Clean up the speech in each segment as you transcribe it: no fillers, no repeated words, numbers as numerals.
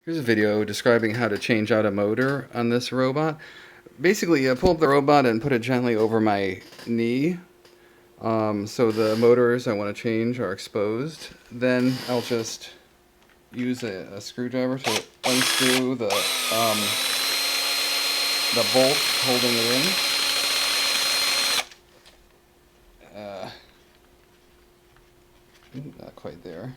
Here's a video describing how to change out a motor on this robot. Basically, pull up the robot and put it gently over my knee. So the motors I want to change are exposed. Then I'll just use a screwdriver to unscrew the bolt holding it in. Not quite there.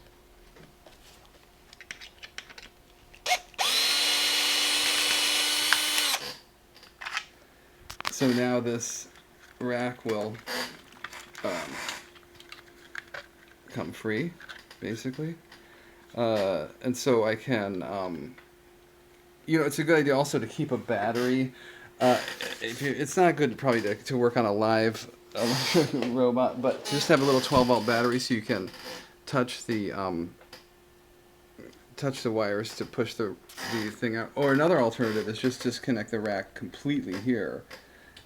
So now this rack will come free, basically. And so I can, it's a good idea also to keep a battery. It's not good probably to work on a live robot, but just have a little 12-volt battery so you can touch the wires to push the thing out. Or another alternative is just disconnect the rack completely here,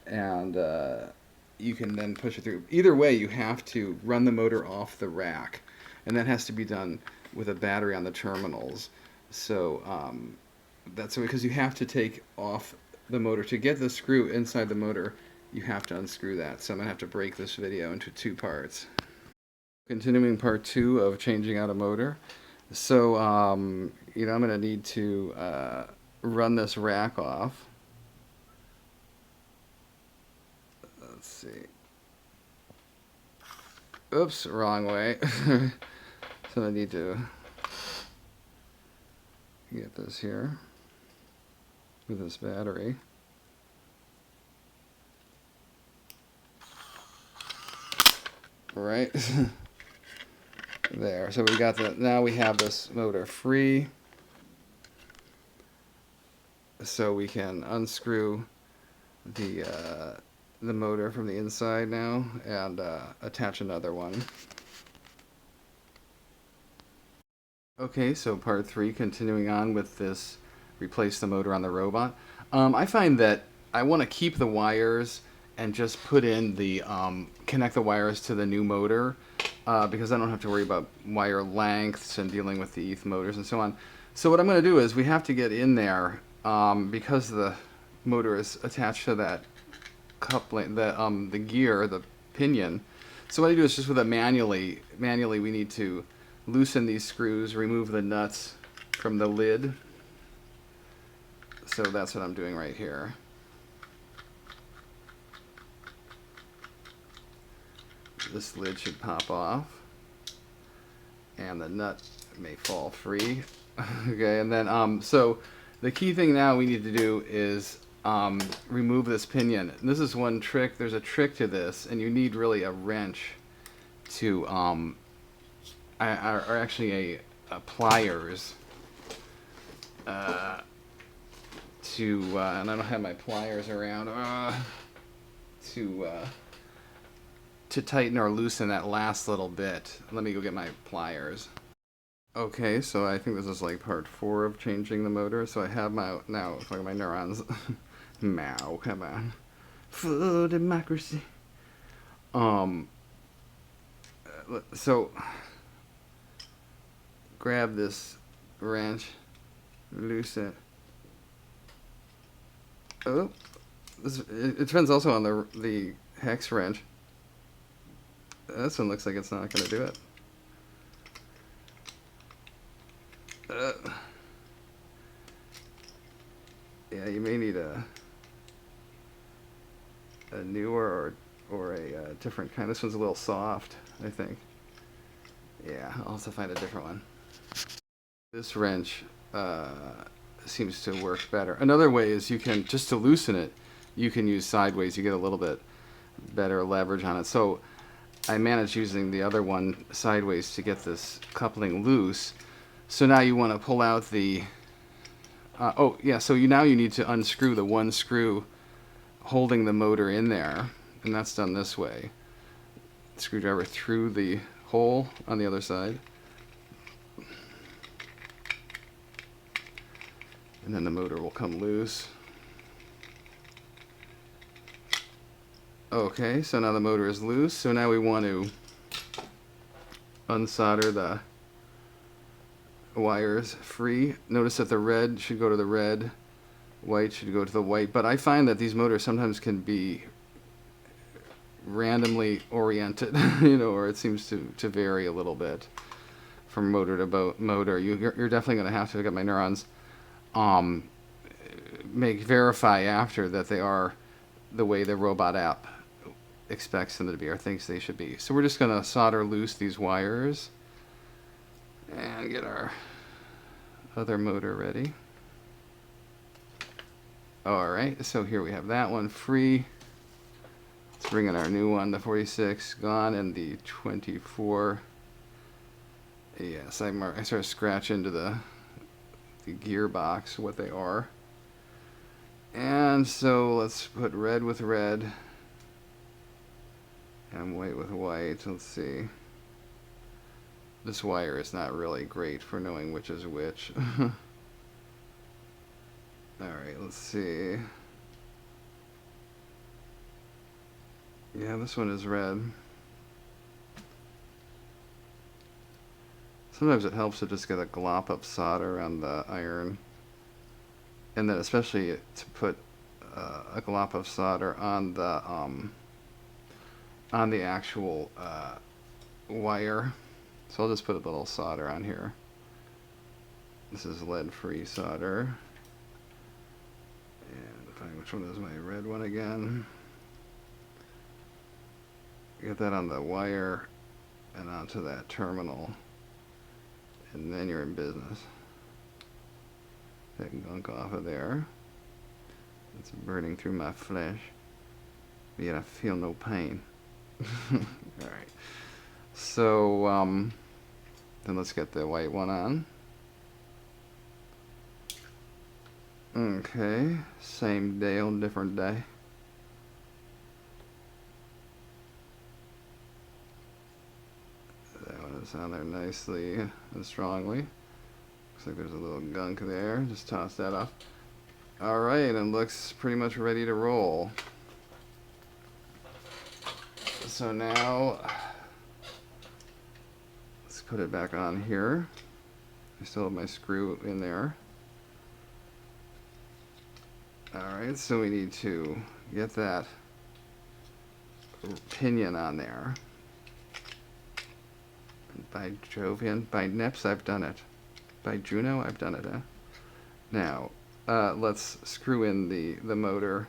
and you can then push it through. Either way, you have to run the motor off the rack, and that has to be done with a battery on the terminals. So that's because you have to take off the motor. To get the screw inside the motor, you have to unscrew that. So I'm going to have to break this video into two parts. Continuing part 2 of changing out a motor. So, I'm going to need to run this rack off. Let's see. Oops, wrong way. So I need to get this here with this battery. Right. There. So we got the, now we have this motor free. So we can unscrew the motor from the inside now and attach another one. Okay, so part 3, continuing on with this replace the motor on the robot. I find that I want to keep the wires and just put in the connect the wires to the new motor because I don't have to worry about wire lengths and dealing with the ETH motors and so on. So what I'm going to do is we have to get in there because the motor is attached to that coupling, the gear, the pinion. So what I do is just with a manually we need to loosen these screws, remove the nuts from the lid. So that's what I'm doing right here. This lid should pop off and the nut may fall free. Okay, and then so the key thing now we need to do is remove this pinion. And this is one trick. There's a trick to this, and you need really a wrench to or actually a pliers to and I don't have my pliers around to tighten or loosen that last little bit. Let me go get my pliers. Okay, so I think this is like part 4 of changing the motor. So I have my, now look at my neurons. Meow, come on. For democracy. So grab this wrench, loosen it. Oh, it depends also on the hex wrench. This one looks like it's not going to do it. Yeah, you may need a newer or a different kind. This one's a little soft, I think. Yeah, I'll have to find a different one. This wrench seems to work better. Another way is you can, just to loosen it, you can use sideways. You get a little bit better leverage on it. So I managed using the other one sideways to get this coupling loose. So now you want to pull out the so now you need to unscrew the one screw holding the motor in there, and that's done this way. Screwdriver through the hole on the other side, and then the motor will come loose. Okay, so now the motor is loose. So now we want to unsolder wires free. Notice that the red should go to the red, white should go to the white, but I find that these motors sometimes can be randomly oriented, you know, or it seems to vary a little bit from motor to motor. You're definitely going to have to get my neurons verify after that they are the way the robot app expects them to be or thinks they should be. So we're just going to solder loose these wires and get our other motor ready. Alright, so here we have that one free. Let's bring in our new one, the 46 gone, and the 24. Yes, I sort of scratch into the gearbox what they are. And so let's put red with red and white with white. Let's see. This wire is not really great for knowing which is which. Alright, let's see. Yeah, this one is red. Sometimes it helps to just get a glop of solder on the iron. And then especially to put a glop of solder on the actual wire. So I'll just put a little solder on here. This is lead-free solder. And find which one is my red one again. Get that on the wire and onto that terminal. And then you're in business. Take gunk off of there. It's burning through my flesh. But yet I feel no pain. Alright. So, then let's get the white one on. Okay. Same day on different day. That one is on there nicely and strongly. Looks like there's a little gunk there. Just toss that off. Alright, and looks pretty much ready to roll. So now, let's put it back on here. I still have my screw in there. Alright, so we need to get that pinion on there. By Jovian, by Nips, I've done it. By Juno, I've done it. Now, let's screw in the motor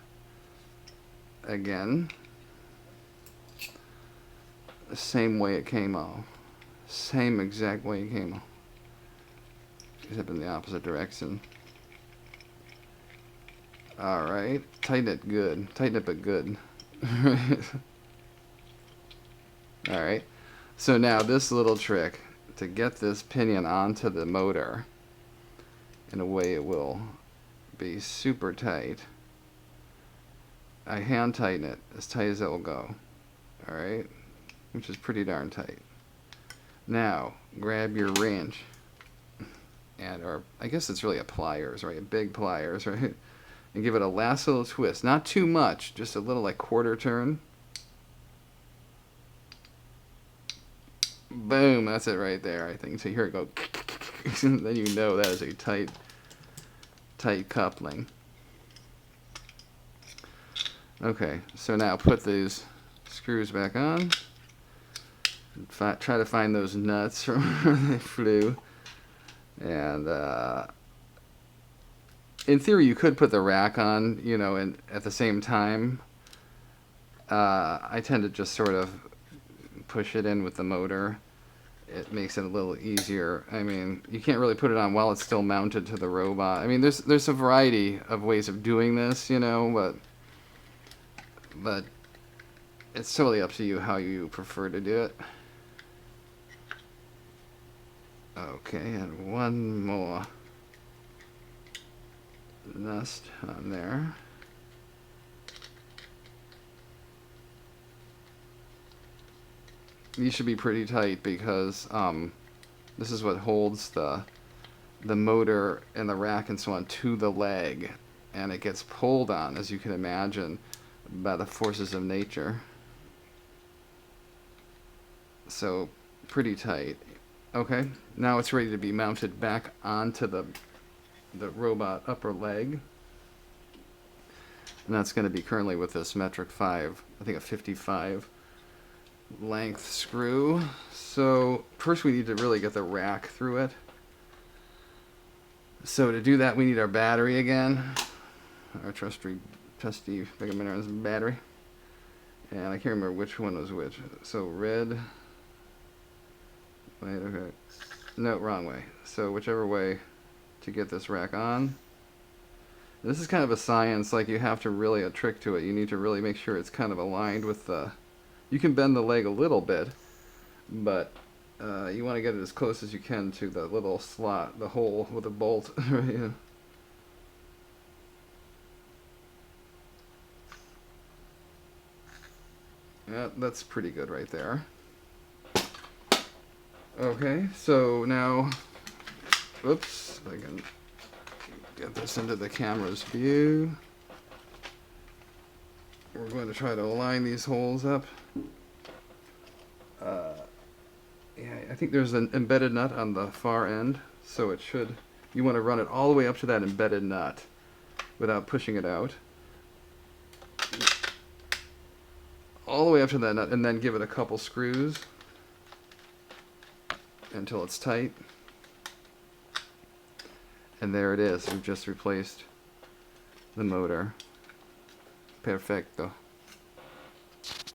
again. The same way it came off. Same exact way it came off. Except in the opposite direction. Alright. Tighten it good. Tighten it but good. Alright. So now this little trick to get this pinion onto the motor in a way it will be super tight. I hand tighten it as tight as it will go. Alright? Which is pretty darn tight. Now, grab your wrench, or I guess it's really a pliers, right? Big pliers, right? And give it a last little twist. Not too much, just a little like quarter turn. Boom, that's it right there, I think. So here it goes. Then you know that is a tight coupling. Okay, so now put these screws back on. Try to find those nuts from where they flew. And in theory, you could put the rack on, you know, and at the same time. I tend to just sort of push it in with the motor. It makes it a little easier. I mean, you can't really put it on while it's still mounted to the robot. I mean, there's a variety of ways of doing this, you know, but it's totally up to you how you prefer to do it. Okay, and one more nest on there. These should be pretty tight because this is what holds the motor and the rack and so on to the leg, and it gets pulled on, as you can imagine, by the forces of nature. So pretty tight. Okay, now it's ready to be mounted back onto the robot upper leg. And that's going to be currently with this metric 5, I think a 55 length screw. So first we need to really get the rack through it. So to do that we need our battery again, our trusty Mega Minar's battery. And I can't remember which one was which. So red, wait, okay, no, wrong way. So whichever way to get this rack on. This is kind of a science, like you have to really a trick to it. You need to really make sure it's kind of aligned with the, you can bend the leg a little bit, but you want to get it as close as you can to the little slot, the hole with the bolt. Right? Yeah, that's pretty good right there. Okay, so now, oops, I can get this into the camera's view. We're going to try to align these holes up. Yeah, I think there's an embedded nut on the far end, so it should, you want to run it all the way up to that embedded nut without pushing it out. All the way up to that nut, and then give it a couple screws until it's tight. And there it is. We've just replaced the motor. Perfecto.